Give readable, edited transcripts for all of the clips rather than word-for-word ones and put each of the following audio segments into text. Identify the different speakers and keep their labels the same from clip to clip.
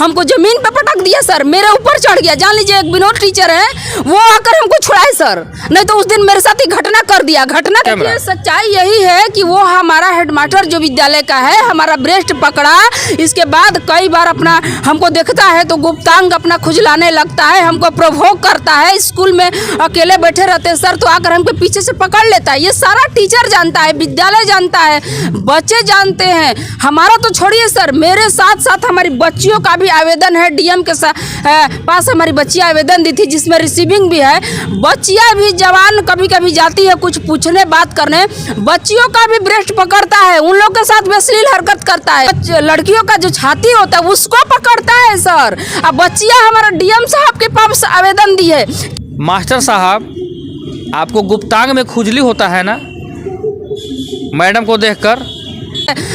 Speaker 1: हमको जमीन पे पटक दिया सर, मेरे ऊपर चढ़ गया। जान लीजिए एक विनोद टीचर है, वो आकर हमको छुड़ाए सर, नहीं तो उस दिन मेरे साथ ही घटना कर दिया। घटना की सच्चाई यही है कि वो हमारा हेडमास्टर जो विद्यालय का है, हमारा ब्रेस्ट पकड़ा, इसके बाद कई बार अपना हमको देखता है तो गुप्तांग अपना खुजलाने लगता है, हमको प्रोवोक करता है। स्कूल में अकेले बैठे रहते हैं सर, तो आकर हमको पीछे से पकड़ लेता है। ये सारा टीचर जानता है, विद्यालय जानता है, बच्चे जानते हैं। हमारा तो छोड़िए सर, मेरे साथ साथ हमारी बच्चियों का भी आवेदन है। डीएम के पास हमारी बच्चियाँ आवेदन दी थी, जिसमें रिसीविंग भी है। बच्चियाँ भी जवान कभी कभी जाती है कुछ पूछने बात करने, बच्चियों का भी ब्रेस्ट पकड़ता है, उन लोग के साथ भी अश्लील हरकत करता है। लड़कियों का जो छाती होता है उसको पकड़ता है सर। अब बच्चियाँ हमारा डीएम साहब के पास आवेदन दी है।
Speaker 2: मास्टर साहब, आपको गुप्तांग में खुजली होता है ना मैडम को देखकर?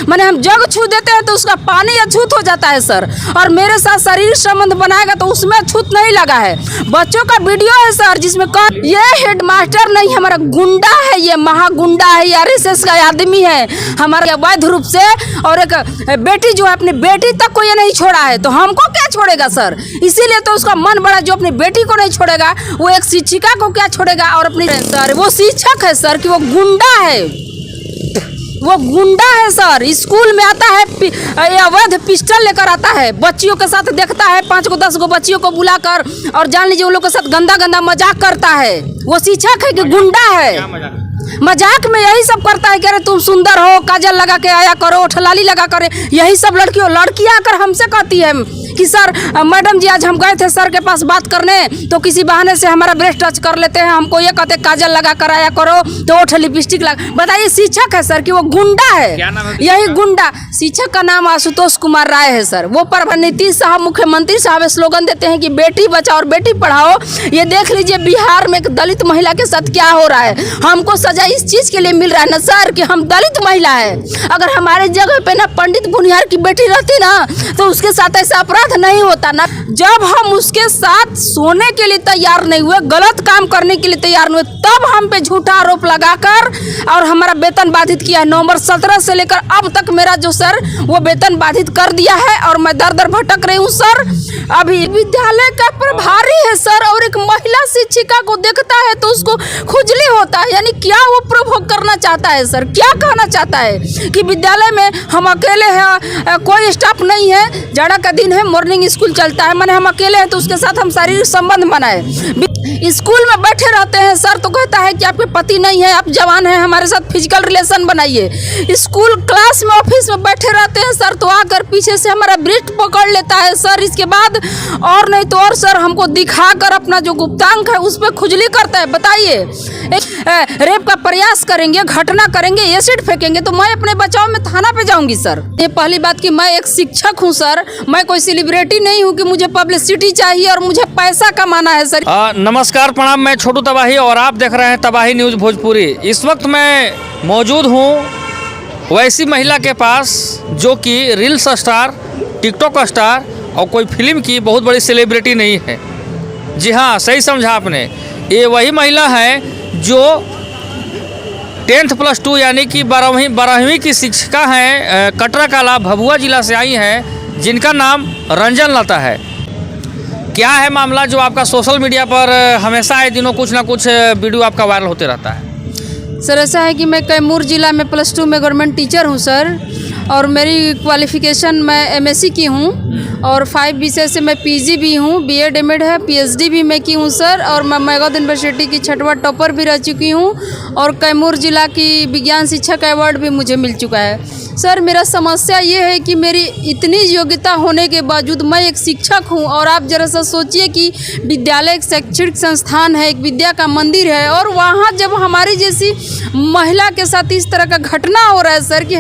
Speaker 1: मैंने हम जग छू देते हैं तो उसका पानी अछूत हो जाता है सर, और मेरे साथ शरीर संबंध बनाएगा तो उसमें अछूत नहीं लगा है। बच्चों का वीडियो है सर, जिसमें ये हेडमास्टर नहीं, हमारा गुंडा है, ये महागुंडा है, आरएसएस का आदमी है हमारा अवैध रूप से। और एक बेटी जो है, अपनी बेटी तक को ये नहीं छोड़ा है, तो हमको क्या छोड़ेगा सर? इसीलिए तो उसका मन बड़ा, जो अपनी बेटी को नहीं छोड़ेगा वो एक शिक्षिका को क्या छोड़ेगा। और अपनी सर, वो शिक्षक है सर कि वो गुंडा है, वो गुंडा है सर। स्कूल में आता है अवैध पिस्टल लेकर आता है, बच्चियों के साथ देखता है 5 को 10 को बच्चियों को बुलाकर, और जान लीजिए उन लोग के साथ गंदा गंदा मजाक करता है। वो शिक्षक है कि गुंडा है? मजाक में यही सब करता है कि अरे तुम सुंदर हो, काजल लगा के आया करो, ठलाली लगा करे, यही सब लड़कियां आकर हमसे कहती है कि सर मैडम जी आज हम गए थे सर के पास बात करने, तो किसी बहाने से हमारा ब्रेस्ट टच कर लेते हैं, हमको ये कहते काजल लगा कर आया करो, तो ओठ लिपस्टिक लगा। बताइए शिक्षक है सर कि वो गुंडा है? यही गुंडा। शिक्षक का नाम आशुतोष कुमार राय है सर। वो पर नीतीश साहब मुख्यमंत्री साहब स्लोगन देते हैं कि बेटी बचाओ और बेटी पढ़ाओ। ये देख लीजिए बिहार में एक दलित महिला के साथ क्या हो रहा है। हमको सजा इस चीज के लिए मिल रहा है ना सर कि हम दलित महिला है। अगर हमारे जगह पे ना पंडित बुनियार की बेटी रहती ना, तो उसके साथ ऐसा अपराध नहीं होता ना। जब हम उसके साथ सोने के लिए तैयार नहीं हुए, गलत काम करने के लिए तैयार नहीं हुए, तब हम पे झूठा आरोप लगाकर और हमारा वेतन बाधित किया है। नवंबर 17 से लेकर अब तक मेरा जो सर वो वेतन बाधित कर दिया है, और मैं दर दर भटक रही हूँ सर। अभी विद्यालय का प्रभारी है सर, और एक महिला शिक्षिका को देखता है तो उसको खुजली होता है। यानी क्या वो प्रोवोक करना चाहता है सर? क्या कहना चाहता है कि विद्यालय में हम अकेले हैं, कोई स्टाफ नहीं है, जाड़ा का दिन है, मॉर्निंग स्कूल चलता है, मैंने हम अकेले हैं तो उसके साथ हम शारीरिक संबंध बनाए। स्कूल में बैठे रहते हैं सर, तो कहता है कि आपके पति नहीं है, आप जवान हैं, हमारे साथ फिजिकल रिलेशन बनाइए। स्कूल क्लास में ऑफिस में बैठे रहते हैं सर, तो आकर पीछे से हमारा ब्रेस्ट पकड़ लेता है सर। इसके बाद और नहीं तो और सर हमको दिखाकर अपना जो गुप्तांग है उस पर खुजली करता है। बताइए, रेप का प्रयास करेंगे, घटना करेंगे, एसिड फेंकेंगे, तो मैं अपने बचाव में थाना पे जाऊंगी सर। ये पहली बात कि मैं एक शिक्षक हूँ सर, मैं कोई सेलिब्रिटी नहीं हूँ कि मुझे पब्लिसिटी चाहिए और मुझे पैसा कमाना है सर।
Speaker 2: नमस्कार, प्रणाम, मैं छोटू तबाही और आप देख रहे हैं तबाही न्यूज़ भोजपुरी। इस वक्त मैं मौजूद हूँ वैसी महिला के पास जो कि रील्स स्टार, टिकटॉक स्टार और कोई फिल्म की बहुत बड़ी सेलिब्रिटी नहीं है। जी हाँ, सही समझा आपने, ये वही महिला है जो 10th+2 यानी कि 12वीं की शिक्षिका हैं, कटरा कला भभुआ जिला से आई हैं, जिनका नाम रंजन लता है। क्या है मामला जो आपका सोशल मीडिया पर हमेशा आए दिनों कुछ ना कुछ वीडियो आपका वायरल होते रहता है?
Speaker 1: सर ऐसा है कि मैं कैमूर जिला में +2 में गवर्नमेंट टीचर हूँ सर, और मेरी क्वालिफ़िकेशन मैं MSc की हूँ, और 5 विषय से मैं PG भी हूँ, B.Ed M.Ed है, PhD भी मैं की हूँ सर, और मैं मैगध यूनिवर्सिटी की 6वां टॉपर भी रह चुकी हूँ, और कैमूर जिला की विज्ञान शिक्षक अवार्ड भी मुझे मिल चुका है। सर मेरा समस्या ये है कि मेरी इतनी योग्यता होने के बावजूद मैं एक शिक्षक हूँ, और आप जरा सा सोचिए कि विद्यालय एक शैक्षणिक संस्थान है, एक विद्या का मंदिर है, और वहाँ जब हमारी जैसी महिला के साथ इस तरह का घटना हो रहा है सर कि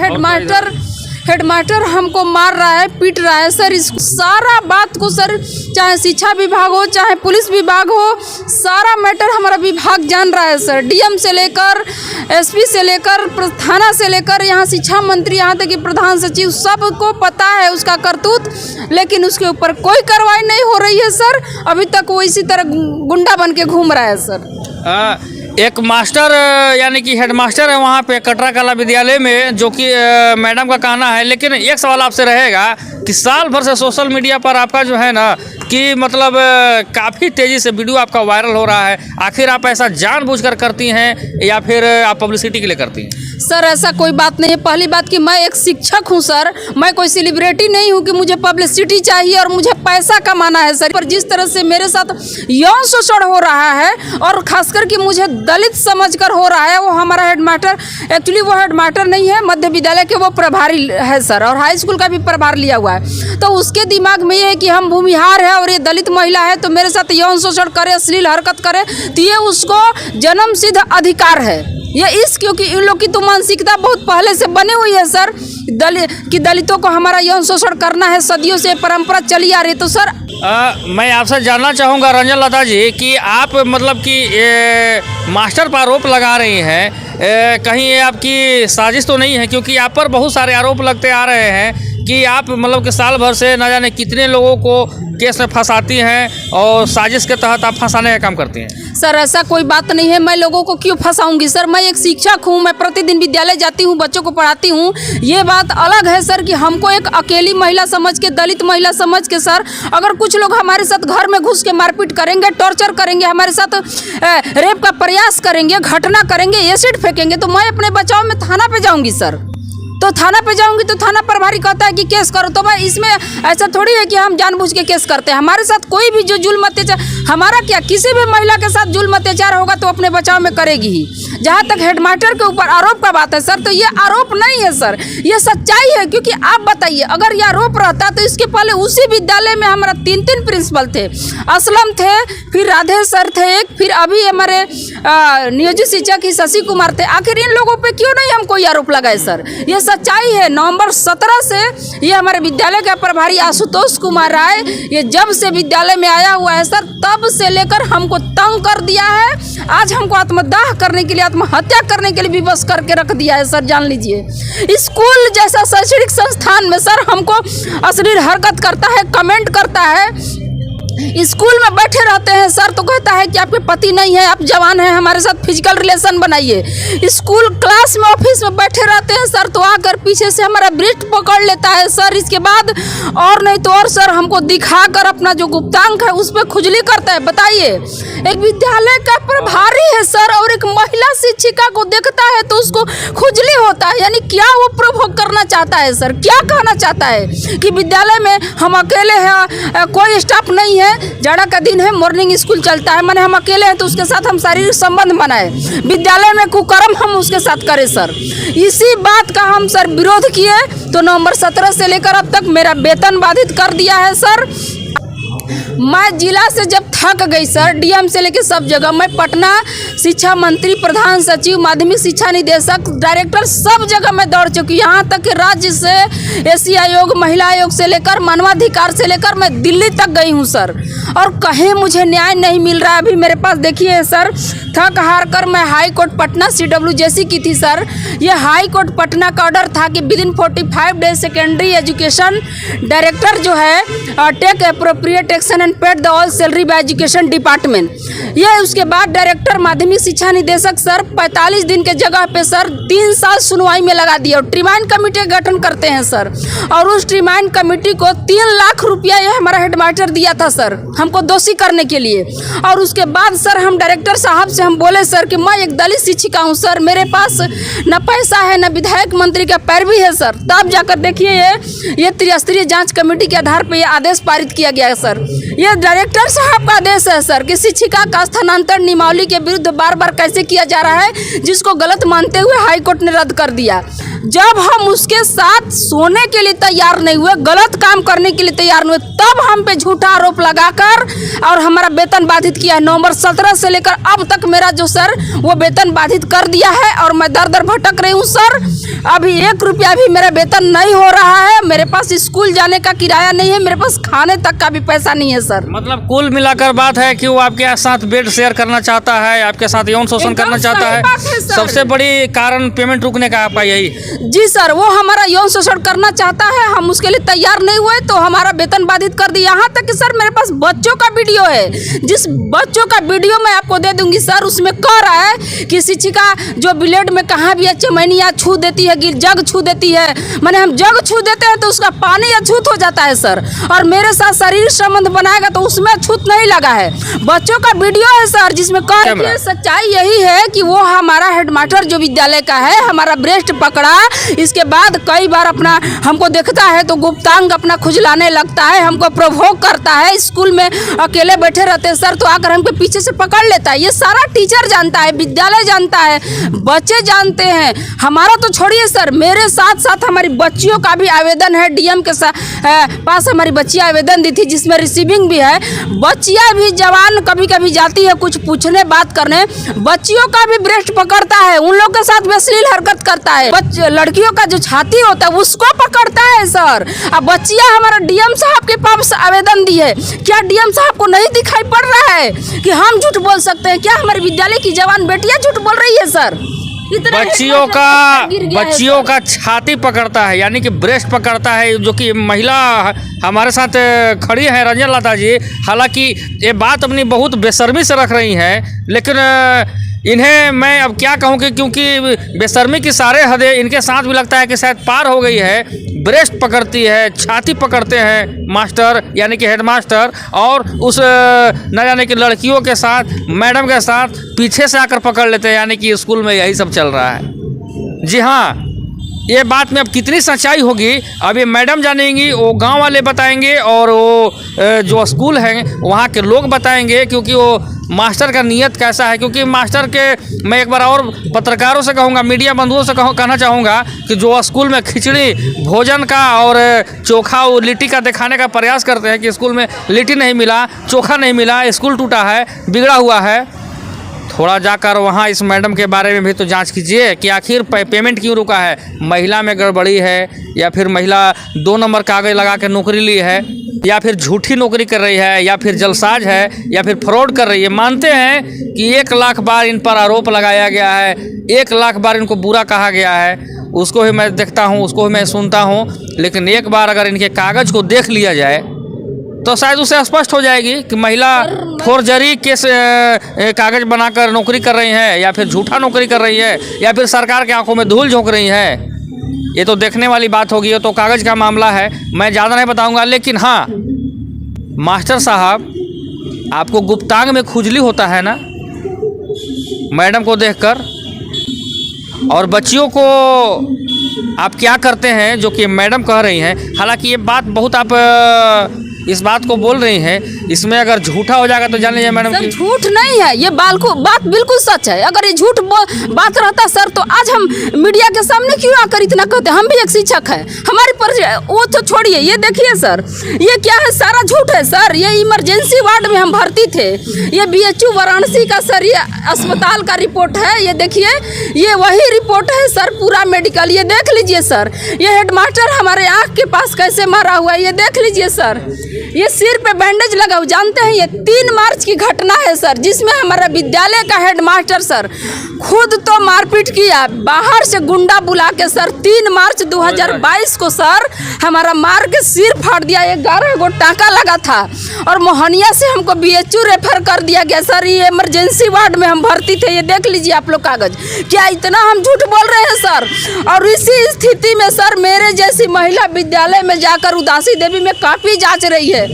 Speaker 1: हेडमास्टर हमको मार रहा है, पीट रहा है सर। इस सारा बात को सर, चाहे शिक्षा विभाग हो, चाहे पुलिस विभाग हो, सारा मैटर हमारा विभाग जान रहा है सर। डीएम से लेकर SP से लेकर थाना से लेकर यहाँ शिक्षा मंत्री, यहाँ तक कि प्रधान सचिव, सबको पता है उसका करतूत, लेकिन उसके ऊपर कोई कार्रवाई नहीं हो रही है सर। अभी तक वो इसी तरह गुंडा बन के घूम रहा है सर।
Speaker 2: एक मास्टर यानी कि हेडमास्टर है वहाँ पे कटरा कला विद्यालय में, जो कि मैडम का कहना है। लेकिन एक सवाल आपसे रहेगा कि साल भर से सोशल मीडिया पर आपका जो है ना कि मतलब काफ़ी तेज़ी से वीडियो आपका वायरल हो रहा है, आखिर आप ऐसा जानबूझकर करती हैं या फिर आप पब्लिसिटी के लिए करती हैं?
Speaker 1: सर ऐसा कोई बात नहीं है। पहली बात कि मैं एक शिक्षक हूं सर, मैं कोई सेलिब्रिटी नहीं हूं कि मुझे पब्लिसिटी चाहिए और मुझे पैसा कमाना है सर। पर जिस तरह से मेरे साथ यौन शोषण हो रहा है और खासकर कि मुझे दलित समझकर हो रहा है, वो हमारा हेडमास्टर, एक्चुअली वो हेडमास्टर नहीं है, मध्य विद्यालय के वो प्रभारी है सर, और हाई स्कूल का भी प्रभार लिया हुआ है। तो उसके दिमाग में ये है कि हम भूमिहार है और ये दलित महिला है, तो मेरे साथ यौन शोषण करे, अश्लील हरकत करे, तो ये उसको जन्मसिद्ध अधिकार है। ये क्योंकि इन लोग की तो मानसिकता बहुत पहले से बनी हुई है सर, दलितों को हमारा यौन शोषण करना है, सदियों से परंपरा चली आ रही है। तो सर
Speaker 2: मैं आपसे जानना चाहूँगा रंजन लता जी कि आप मतलब कि मास्टर पर आरोप लगा रही हैं, कहीं ये आपकी साजिश तो नहीं है? क्योंकि आप पर बहुत सारे आरोप लगते आ रहे हैं कि आप मतलब कि साल भर से न जाने कितने लोगों को केस में फंसाती हैं और साजिश के तहत आप फंसाने का काम करती हैं।
Speaker 1: सर ऐसा कोई बात नहीं है, मैं लोगों को क्यों फंसाऊंगी सर? मैं एक शिक्षक हूं, मैं प्रतिदिन विद्यालय जाती हूं, बच्चों को पढ़ाती हूं। ये बात अलग है सर कि हमको एक अकेली महिला समझ के, दलित महिला समझ के सर, अगर कुछ लोग हमारे साथ घर में घुस के मारपीट करेंगे, टॉर्चर करेंगे, हमारे साथ रेप का प्रयास करेंगे, घटना करेंगे, एसिड फेंकेंगे, तो मैं अपने बचाव में थाना पे जाऊंगी सर। तो थाना पे जाऊंगी तो थाना प्रभारी कहता है कि केस करो, तो भाई इसमें ऐसा थोड़ी है कि हम जानबूझ के केस करते हैं। हमारे साथ कोई भी जो जुल्म अत्याचार, हमारा क्या, किसी भी महिला के साथ जुल्म अत्याचार होगा तो अपने बचाव में करेगी ही। जहाँ तक हेडमास्टर के ऊपर आरोप का बात है सर, तो ये आरोप नहीं है सर, ये सच्चाई है। क्योंकि आप बताइए, अगर ये आरोप रहता तो इसके पहले उसी विद्यालय में हमारा 3 प्रिंसिपल थे, असलम थे, फिर राधे सर थे एक, फिर अभी हमारे नियोजित शिक्षक ही शशि कुमार थे। आखिर इन लोगों पे क्यों नहीं हम कोई आरोप लगाए सर? ये सच्चाई है। नवंबर 17 से ये हमारे विद्यालय का प्रभारी आशुतोष कुमार राय, ये जब से विद्यालय में आया हुआ है सर, तब से लेकर हमको तंग कर दिया है। आज हमको आत्मदाह करने के लिए, आत्महत्या करने के लिए विवश करके रख दिया है सर, जान लीजिए। स्कूल जैसा शैक्षणिक संस्थान में सर हमको अश्लील हरकत करता है, कमेंट करता है। स्कूल में बैठे रहते हैं सर, तो कहता है कि आपके पति नहीं है, आप जवान हैं, हमारे साथ फिजिकल रिलेशन बनाइए। स्कूल क्लास में, ऑफिस में बैठे रहते हैं सर, तो आकर पीछे से हमारा ब्रेस्ट पकड़ लेता है सर। इसके बाद और नहीं तो और सर हमको दिखाकर अपना जो गुप्तांग है उस पर खुजली करता है। बताइए, एक विद्यालय का प्रभारी है सर और एक महिला शिक्षिका को देखता है तो उसको खुजली होता है। यानी क्या वो प्रोवोक करना चाहता है सर? क्या कहना चाहता है कि विद्यालय में हम अकेले हैं, कोई स्टाफ नहीं है, जाड़ा का दिन है, मॉर्निंग स्कूल चलता है, माने हम अकेले हैं तो उसके साथ हम शारीरिक संबंध बनाए, विद्यालय में कुकर्म हम उसके साथ करें सर? इसी बात का हम सर विरोध किए, तो नवंबर 17 से लेकर अब तक मेरा वेतन बाधित कर दिया है सर। मैं जिला से जब थक गई सर, डीएम से लेके सब जगह, मैं पटना शिक्षा मंत्री, प्रधान सचिव, माध्यमिक शिक्षा निदेशक, डायरेक्टर, सब जगह मैं दौड़ चुकी। यहाँ तक कि राज्य से एसी आयोग, महिला आयोग से लेकर, मानवाधिकार से लेकर मैं दिल्ली तक गई हूँ सर, और कहीं मुझे न्याय नहीं मिल रहा है। अभी मेरे पास देखिए सर, थक हार कर मैं हाई कोर्ट पटना CWJC की थी सर। ये हाई कोर्ट पटना का ऑर्डर था कि within 45 days secondary education director जो है take appropriate action and paid the all salary by education department. ये उसके बाद डायरेक्टर माध्यमिक शिक्षा निदेशक सर 45 दिन के जगह पे सर 3 साल सुनवाई में लगा दिया, और ट्रिमाइन कमेटी का गठन करते हैं सर, और उस ट्रिमाइन कमेटी को 3 लाख रुपया ये हमारा हेडमास्टर दिया था सर हमको दोषी करने के लिए। और उसके बाद सर हम डायरेक्टर साहब से हम बोले सर कि मैं एक दलित शिक्षिका हूँ सर, मेरे पास न पैसा है, न विधायक मंत्री का पैरवी है सर। तब जाकर देखिए ये त्रिस्तरीय जांच कमेटी के आधार पर यह आदेश पारित किया गया है सर। ये डायरेक्टर साहब का आदेश है सर कि शिक्षिका का स्थानांतरण नियमावली के विरुद्ध बार बार कैसे किया जा रहा है, जिसको गलत मानते हुए हाईकोर्ट ने रद्द कर दिया। जब हम उसके साथ सोने के लिए तैयार नहीं हुए, गलत काम करने के लिए तैयार नहीं हुए, तब हम पे झूठा आरोप लगाकर और हमारा वेतन बाधित किया है। नवंबर 17 से लेकर अब तक मेरा जो सर वो वेतन बाधित कर दिया है, और मैं दर दर भटक रही हूँ सर। अभी 1 रुपया भी मेरा वेतन नहीं हो रहा है, मेरे पास स्कूल जाने का किराया नहीं है, मेरे पास खाने तक का भी पैसा नहीं है सर।
Speaker 2: मतलब कुल मिलाकर बात है कि वो आपके साथ बेड शेयर करना चाहता है, आपके साथ यौन शोषण करना चाहता है। सबसे बड़ी कारण पेमेंट रुकने का आपका यही?
Speaker 1: जी सर, वो हमारा यौन शोषण करना चाहता है, हम उसके लिए तैयार नहीं हुए तो हमारा वेतन बाधित कर दिया। यहाँ तक कि सर मेरे पास बच्चों का वीडियो है, जिस बच्चों का वीडियो मैं आपको दे दूंगी सर, उसमें कह रहा है कि शिक्षिका जो ब्लेड में कहाँ भी चमैनिया छू देती है, जग छू देती है, माने हम जग छू देते हैं तो उसका पानी अछूत हो जाता है सर। और मेरे साथ शरीर संबंध बनाएगा तो उसमें अछूत नहीं लगा है। बच्चों का वीडियो है सर, जिसमें सच्चाई यही है कि वो हमारा हेडमास्टर जो विद्यालय का है हमारा ब्रेस्ट पकड़ा, इसके बाद कई बार अपना हमको देखता है तो गुप्तांग अपना खुजलाने लगता है, हमको प्रोवोक करता है। स्कूल में अकेले बैठे रहते हैं सर तो आकर हमको पीछे से पकड़ लेता है। ये सारा टीचर जानता है, विद्यालय जानता है, बच्चे जानते हैं। हमारा तो छोड़िए सर, मेरे साथ साथ हमारी बच्चियों का भी आवेदन है। डीएम के पास हमारी बच्चियाँ आवेदन दी थी जिसमें रिसीविंग भी है। बच्चियाँ भी जवान कभी कभी जाती है कुछ पूछने बात करने, बच्चियों का भी ब्रेस्ट पकड़ता है, उन लोग के साथ भी अश्लील हरकत करता है। लड़कियों का जो छाती होता है उसको पकड़ता है सर। अब बच्चियाँ हमारा डीएम साहब के पास आवेदन दी है, क्या डीएम साहब को नहीं दिखाई पड़ रहा है कि हम झूठ बोल सकते हैं? क्या हमारे विद्यालय की जवान बेटियां झूठ बोल रही है सर?
Speaker 2: बच्चियों का छाती पकड़ता है, यानी कि ब्रेस्ट पकड़ता है, जो कि महिला हमारे साथ खड़ी है रंजन लता जी। हालांकि ये बात अपनी बहुत बेशर्मी से रख रही हैं, लेकिन इन्हें मैं अब क्या कहूँ कि क्योंकि बेशर्मी की सारे हदें इनके साथ भी लगता है कि शायद पार हो गई है। ब्रेस्ट पकड़ती है, छाती पकड़ते हैं मास्टर यानी कि हेडमास्टर, और उस न जाने की लड़कियों के साथ, मैडम के साथ पीछे से आकर पकड़ लेते हैं, यानी कि स्कूल में यही सब चल रहा है। जी हाँ, ये बात में अब कितनी सच्चाई होगी अब ये मैडम जानेंगी, वो गांव वाले बताएंगे और वो जो स्कूल है वहाँ के लोग बताएंगे, क्योंकि वो मास्टर का नीयत कैसा है। क्योंकि मास्टर के मैं एक बार और पत्रकारों से कहूँगा, मीडिया बंधुओं से कहना चाहूँगा कि जो स्कूल में खिचड़ी भोजन का और चोखा और लिट्टी का दिखाने का प्रयास करते हैं कि स्कूल में लिट्टी नहीं मिला, चोखा नहीं मिला, स्कूल टूटा है, बिगड़ा हुआ है, थोड़ा जाकर वहाँ इस मैडम के बारे में भी तो जांच कीजिए कि आखिर पेमेंट क्यों रुका है। महिला में गड़बड़ी है, या फिर महिला 2 नंबर कागज लगा के नौकरी ली है, या फिर झूठी नौकरी कर रही है, या फिर जलसाज है, या फिर फ्रॉड कर रही है। मानते हैं कि 1 लाख बार इन पर आरोप लगाया गया है, 1 लाख बार इनको बुरा कहा गया है, उसको ही मैं देखता हूँ, उसको ही मैं सुनता हूँ, लेकिन एक बार अगर इनके कागज़ को देख लिया जाए तो शायद उसे स्पष्ट हो जाएगी कि महिला फोर्जरी केस कागज बनाकर नौकरी कर रही हैं, या फिर झूठा नौकरी कर रही है, या फिर सरकार के आंखों में धूल झोंक रही है। ये तो देखने वाली बात होगी, ये तो कागज़ का मामला है, मैं ज़्यादा नहीं बताऊंगा। लेकिन हाँ, मास्टर साहब, आपको गुप्तांग में खुजली होता है ना मैडम को देखकर, और बच्चियों को आप क्या करते हैं जो कि मैडम कह रही हैं। हालांकि ये बात बहुत आप इस बात को बोल रही हैं, इसमें अगर झूठा हो जाएगा तो जान लीजिए मैडम
Speaker 1: सर झूठ नहीं है, ये बात बिल्कुल सच है। अगर ये झूठ बात रहता सर तो आज हम मीडिया के सामने क्यों आकर इतना कहते? हम भी एक शिक्षक हैं, हमारी वो तो छोड़िए। ये देखिए सर, ये क्या है? सारा झूठ है सर। ये इमरजेंसी वार्ड में हम भर्ती थे, ये BHU वाराणसी का सर ये अस्पताल का रिपोर्ट है। ये देखिए, ये वही रिपोर्ट है सर, पूरा मेडिकल। ये देख लीजिए सर, ये हेडमास्टर हमारे आँख के पास कैसे मारा हुआ है, ये देख लीजिए सर। ये सिर पे बैंडेज लगा हुआ, जानते हैं ये 3 मार्च की घटना है सर, जिसमें हमारा विद्यालय का हेडमास्टर सर खुद तो मारपीट किया, बाहर से गुंडा बुला के सर 3 मार्च 2022 को सर हमारा मार के सिर फाड़ दिया। 11 गो टाँका लगा था, और मोहनिया से हमको BHU रेफर कर दिया गया सर। ये इमरजेंसी वार्ड में हम भर्ती थे। ये देख लीजिए आप लोग कागज। क्या इतना हम झूठ बोल रहे हैं सर? और इसी स्थिति में सर मेरे जैसी महिला विद्यालय में जाकर उदासी देवी में काफ़ी जांच रही है,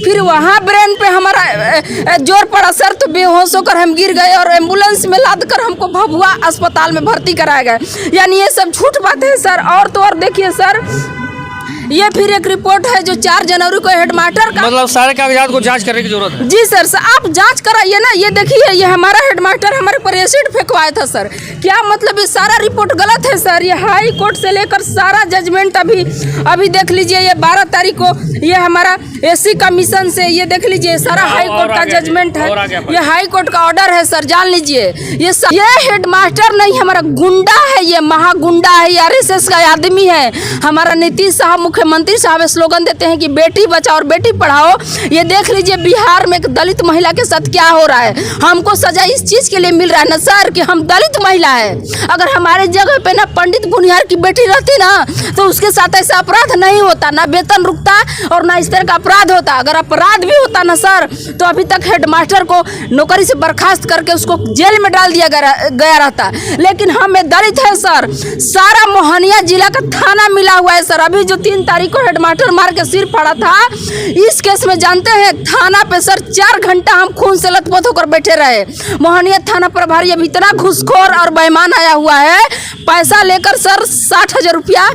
Speaker 1: फिर वहाँ ब्रेन पे हमारा जोर पड़ा सर, तो बेहोश होकर हम गिर गए और एम्बुलेंस में लाद कर हमको भभुआ अस्पताल में भर्ती कराया गया। यानी ये सब झूठ बातें हैं सर। और तो और देखिए सर, ये फिर एक रिपोर्ट है जो 4 जनवरी को हेडमास्टर का, मतलब
Speaker 2: सारे कागजात को जांच करने की जरूरत है।
Speaker 1: जी सर, आप जांच कराइए ना। ये देखिए, ये हमारा हेडमास्टर हमारे पर एसिड फेंकवाया था सर। क्या मतलब? ये सारा रिपोर्ट गलत है सर। ये हाई कोर्ट से लेकर सारा जजमेंट अभी देख लीजिए। ये 12 तारीख को ये हमारा SC कमीशन से, ये देख लीजिए सारा हाई कोर्ट का जजमेंट है। ये हाई कोर्ट का ऑर्डर है सर, जान लीजिए। ये हेडमास्टर नहीं, हमारा गुंडा है, ये महागुंडा है, RSS का आदमी है। हमारा नीतीश साहब मुख्यमंत्री साहब स्लोगन देते हैं कि बेटी बचाओ और बेटी पढ़ाओ। ये देख लीजिए बिहार में एक दलित महिला के साथ क्या हो रहा है। हमको सजा इस चीज़ के लिए मिल रहा है ना सर कि हम दलित महिला है। अगर हमारे जगह पे ना पंडित बुनियार की बेटी रहती ना तो उसके साथ ऐसा अपराध नहीं होता, ना वेतन रुकता और ना इस तरह का अपराध होता। अगर अपराध भी होता ना सर तो अभी तक हेडमास्टर को नौकरी से बर्खास्त करके उसको जेल में डाल दिया गया रहता। लेकिन हमें दलित है सर, सारा मोहनिया जिला का थाना मिला हुआ है सर। अभी जो 3 तारीख को हेडमास्टर मार के सिर फाड़ा था, इस केस में जानते हैं थाना पे सर 4 घंटा हम खून से लथपथ होकर बैठे रहे। मोहनिया थाना प्रभारी अब इतना घूसखोर और बेईमान आया हुआ है, पैसा लेकर सर 60,000 रुपया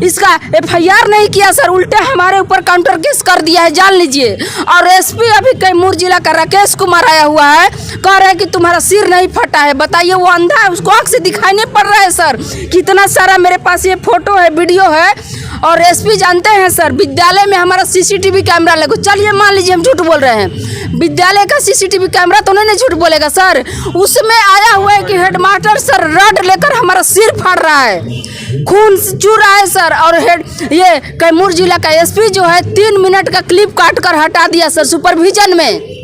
Speaker 1: इसका FIR नहीं किया सर, उल्टे हमारे ऊपर काउंटर केस कर दिया है, जान लीजिए। और SP अभी कैमूर जिला का राकेश कुमार आया हुआ है, कह रहे हैं कि तुम्हारा सिर नहीं फटा है। बताइए वो अंधा है, उसको आँख से दिखाई नहीं पड़ रहा है सर। कितना सारा मेरे पास ये फोटो है, वीडियो है। और SP जानते हैं सर विद्यालय में हमारा CCTV कैमरा लगे। चलिए मान लीजिए हम झूठ बोल रहे हैं, विद्यालय का CCTV कैमरा तो नहीं झूठ बोलेगा सर। उसमें आया हुआ है कि हेडमास्टर सर रड लेकर हमारा सिर फाड़ रहा है, खून चू रहा है सर। और ये कैमूर जिला का SP जो है 3 मिनट का क्लिप काट कर हटा दिया सर सुपरविजन में,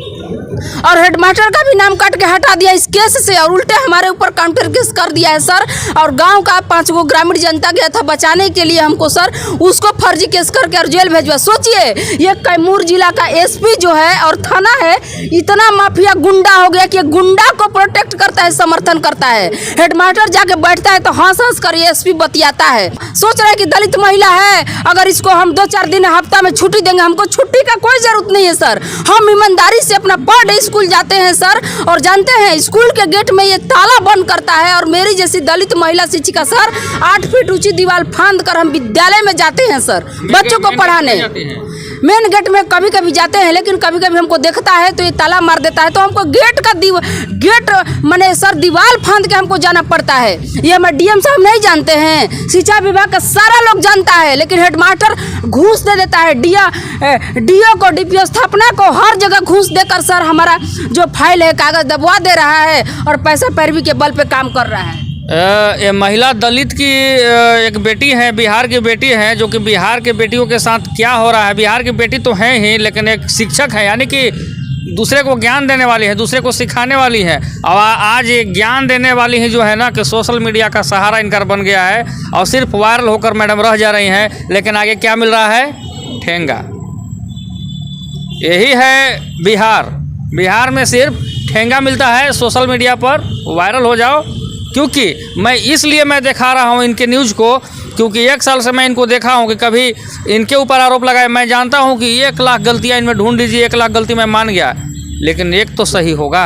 Speaker 1: और हेडमास्टर का भी नाम काट के हटा दिया इस केस से, और उल्टे हमारे ऊपर काउंटर केस कर दिया है सर। और गांव का 5 गो ग्रामीण जनता गया था बचाने के लिए हमको सर, उसको फर्जी केस करके और जेल भेजवा। सोचिए ये कैमूर जिला का SP जो है और थाना है इतना माफिया गुंडा हो गया कि गुंडा को प्रोटेक्ट करता है, समर्थन करता है। हेडमास्टर जाके बैठता है तो हंस हंस कर SP बतियाता है। सोच रहा है कि दलित महिला है, अगर इसको हम 2-4 दिन हफ्ता में छुट्टी देंगे, हमको छुट्टी का कोई जरूरत नहीं है सर। हम ईमानदारी से अपना पर डे स्कूल जाते हैं सर। और जानते हैं स्कूल के गेट में ये ताला बंद करता है, और मेरी जैसी दलित महिला शिक्षिका सर 8 फीट ऊंची दीवार फांद कर हम विद्यालय में जाते हैं सर बच्चों को पढ़ाने। मेन गेट में कभी कभी जाते हैं, लेकिन कभी कभी हमको देखता है तो ये ताला मार देता है, तो हमको गेट माने सर दीवार फांद के हमको जाना पड़ता है। ये हमारे DM साहब नहीं जानते हैं, शिक्षा विभाग का सारा लोग जानता है, लेकिन हेडमास्टर घूस दे देता है। DO को, DPO स्थापना को हर जगह घूस देकर सर हमारा जो फाइल है कागज दबवा दे रहा है और पैसा पैरवी के बल पे काम कर रहा है।
Speaker 2: ये महिला दलित की एक बेटी है, बिहार की बेटी है, जो कि बिहार के बेटियों के साथ क्या हो रहा है। बिहार की बेटी तो है ही, लेकिन एक शिक्षक है, यानी कि दूसरे को ज्ञान देने वाली है, दूसरे को सिखाने वाली है। और आज ये ज्ञान देने वाली है जो है ना कि सोशल मीडिया का सहारा इनका बन गया है, और सिर्फ वायरल होकर मैडम रह जा रही हैं। लेकिन आगे क्या मिल रहा है? ठेंगा। यही है बिहार में सिर्फ ठेंगा मिलता है, सोशल मीडिया पर वायरल हो जाओ। क्योंकि मैं दिखा रहा हूँ इनके न्यूज़ को, क्योंकि 1 साल से मैं इनको देखा हूँ कि कभी इनके ऊपर आरोप लगाए। मैं जानता हूँ कि 1 लाख गलतियाँ इनमें ढूंढ लीजिए, 1 लाख गलती मैं मान गया, लेकिन एक तो सही होगा।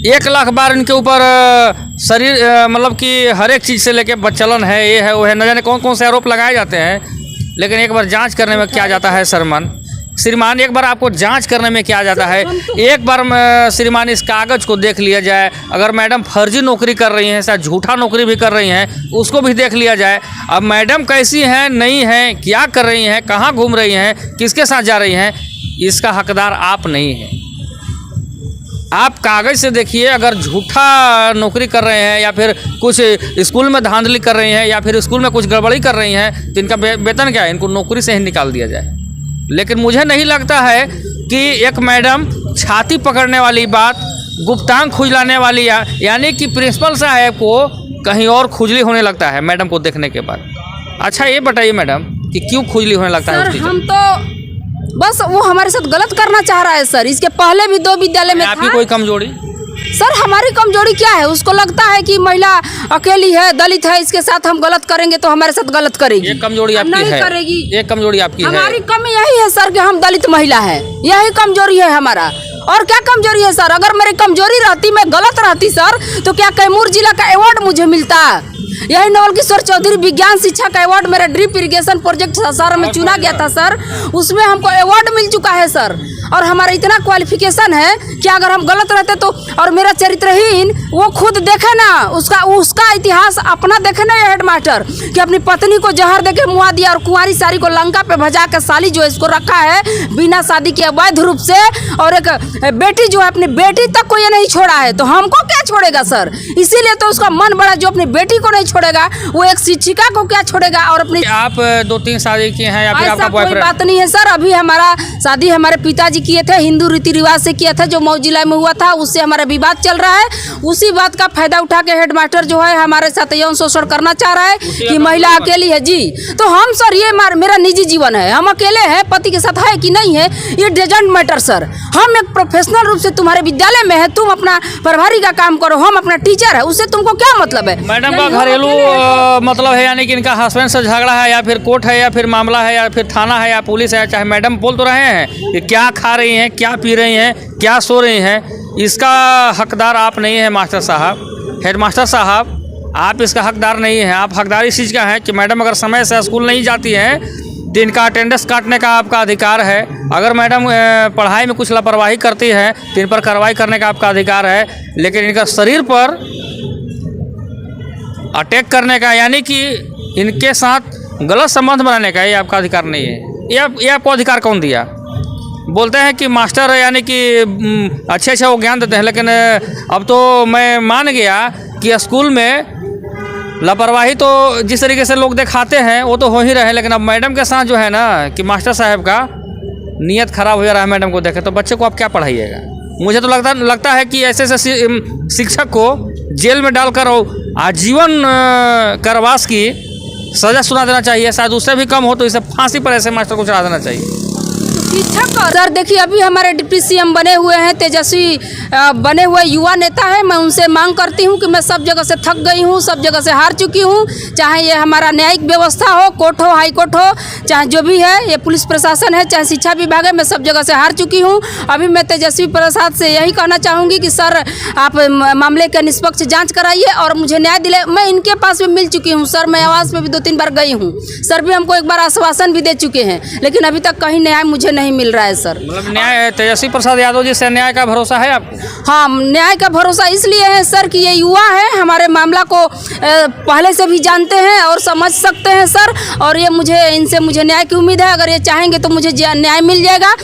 Speaker 2: 1 लाख बार इनके ऊपर शरीर मतलब कि हर एक चीज़ से लेके बच्चलन है, ये है वो है, न जाने कौन कौन से आरोप लगाए जाते हैं। लेकिन एक बार जांच करने में क्या जाता है श्रीमान, एक बार आपको जांच करने में क्या जाता है। एक बार श्रीमान इस कागज़ को देख लिया जाए। अगर मैडम फर्जी नौकरी कर रही हैं, शायद झूठा नौकरी भी कर रही हैं, उसको भी देख लिया जाए। अब मैडम कैसी हैं, नहीं हैं, क्या कर रही हैं, कहाँ घूम रही हैं, किसके साथ जा रही हैं, इसका हकदार आप नहीं हैं। आप कागज़ से देखिए। अगर झूठा नौकरी कर रहे हैं, या फिर कुछ स्कूल में धांधली कर रही हैं, या फिर स्कूल में कुछ गड़बड़ी कर रही हैं, तो इनका वेतन क्या है? इनको नौकरी से ही निकाल दिया जाए। लेकिन मुझे नहीं लगता है कि एक मैडम छाती पकड़ने वाली बात, गुप्तांग खुजलाने वाली, यानी कि प्रिंसिपल साहब को कहीं और खुजली होने लगता है मैडम को देखने के बाद। अच्छा ये बताइए मैडम कि क्यों खुजली होने लगता है?
Speaker 1: सर हम तो बस वो हमारे साथ गलत करना चाह रहा है सर। इसके पहले भी 2 विद्यालय में
Speaker 2: आपकी कोई कमजोरी?
Speaker 1: सर हमारी कमजोरी क्या है? उसको लगता है कि महिला अकेली है, दलित है, इसके साथ हम गलत करेंगे तो हमारे साथ गलत करेगी।
Speaker 2: एक कमजोरी आपकी
Speaker 1: नहीं
Speaker 2: है,
Speaker 1: करेगी।
Speaker 2: एक कमजोरी आपकी है।
Speaker 1: हमारी कमी यही है सर कि हम दलित महिला है, यही कमजोरी है हमारा। और क्या कमजोरी है सर? अगर मेरी कमजोरी रहती, मैं गलत रहती सर, तो क्या कैमूर जिला का अवार्ड मुझे मिलता? यही नवल किशोर चौधरी विज्ञान शिक्षा का अवार्ड मेरा ड्रिप इरिगेशन प्रोजेक्ट सासाराम में चुना गया था सर, उसमें हमको अवार्ड मिल चुका है सर। और हमारा इतना क्वालिफिकेशन है कि अगर हम गलत रहते तो, और मेरा चरित्रहीन वो खुद देखे ना, उसका इतिहास अपना देखे ना ये हेडमास्टर कि अपनी पत्नी को जहर देके मुआ दिया और कुंवारी सारी को लंका पे भजा के साली जो है इसको रखा है बिना शादी के अवैध रूप से, और एक बेटी जो है अपनी बेटी तक को ये नहीं छोड़ा है, तो हमको क्या छोड़ेगा सर? इसीलिए तो उसका मन बड़ा, जो अपनी बेटी को नहीं छोड़ेगा वो एक शिक्षिका को क्या छोड़ेगा? और अपनी
Speaker 2: आप 2-3 शादी किए हैं या फिर आपका
Speaker 1: ऐसा कोई
Speaker 2: बॉयफ्रेंड?
Speaker 1: बात नहीं है सर। अभी हमारा शादी हमारे पिताजी किए थे, हिंदू रीति रिवाज से किया था, जो मऊ जिला में हुआ था, उससे हमारा विवाद चल रहा है। उसी बात का फायदा उठा के हेडमास्टर जो है हमारे साथ यौन शोषण करना चाह रहा है कि महिला अकेली है जी। तो हम सर ये मेरा निजी जीवन है, हम अकेले हैं, पति के साथ है कि नहीं है ये डजंट मैटर सर। हम एक प्रोफेशनल रूप से तुम्हारे विद्यालय में है, तुम अपना प्रभारी का काम करो, हम अपना टीचर है, उससे तुमको क्या मतलब है?
Speaker 2: मैडम का घरेलू मतलब है, यानी कि इनका हस्बैंड से झगड़ा है या फिर कोर्ट है या फिर मामला है या फिर थाना है या पुलिस है, चाहे मैडम बोल तो रहे हैं कि क्या खा रही हैं, क्या पी रही हैं, क्या सो रही हैं, इसका हकदार आप नहीं है मास्टर साहब, हेडमास्टर साहब, आप इसका हकदार नहीं हैं। आप हकदार इस चीज़ का है कि मैडम अगर समय से स्कूल नहीं जाती हैं तो इनका अटेंडेंस काटने का आपका अधिकार है। अगर मैडम पढ़ाई में कुछ लापरवाही करती है तो इन पर कार्रवाई करने का आपका अधिकार है, लेकिन इनका शरीर पर अटैक करने का, यानी कि इनके साथ गलत संबंध बनाने का, ये आपका अधिकार नहीं है। ये आपको अधिकार कौन दिया? बोलते हैं कि मास्टर यानी कि अच्छे वो ज्ञान देते हैं, लेकिन अब तो मैं मान गया कि स्कूल में लापरवाही तो जिस तरीके से लोग दिखाते हैं वो तो हो ही रहे, लेकिन अब मैडम के साथ जो है ना कि मास्टर साहब का नीयत खराब हो जा रहा है। मैडम को देखे तो बच्चे को आप क्या पढ़ाइएगा? मुझे तो लगता है कि ऐसे शिक्षक को जेल में डालकर आजीवन कारावास की सज़ा सुना देना चाहिए, शायद उससे भी कम हो तो इसे फांसी पर ऐसे मास्टर को चढ़ा देना चाहिए।
Speaker 1: शिक्षक सर देखिए, अभी हमारे डिप्टी सीएम बने हुए हैं, तेजस्वी बने हुए युवा नेता है। मैं उनसे मांग करती हूं कि मैं सब जगह से थक गई हूं, सब जगह से हार चुकी हूं, चाहे ये हमारा न्यायिक व्यवस्था हो, कोर्ट हो, हाई कोर्ट हो, चाहे जो भी है, ये पुलिस प्रशासन है, चाहे शिक्षा विभाग है, मैं सब जगह से हार चुकी हूं। अभी मैं तेजस्वी प्रसाद से यही कहना चाहूँगी कि सर आप मामले का निष्पक्ष जाँच कराइए और मुझे न्याय दिलाइए। मैं इनके पास भी मिल चुकी हूँ सर, मैं आवास में भी 2-3 बार गई हूँ, सर भी हमको एक बार आश्वासन भी दे चुके हैं, लेकिन अभी तक कहीं न्याय मुझे नहीं मिल रहा है सर।
Speaker 2: मतलब न्याय तेजस्वी प्रसाद यादव जी से न्याय का भरोसा है आपको?
Speaker 1: हाँ, न्याय का भरोसा इसलिए है सर कि ये युवा है, हमारे मामला को पहले से भी जानते हैं और समझ सकते हैं सर, और ये इनसे मुझे न्याय की उम्मीद है। अगर ये चाहेंगे तो मुझे न्याय मिल जाएगा।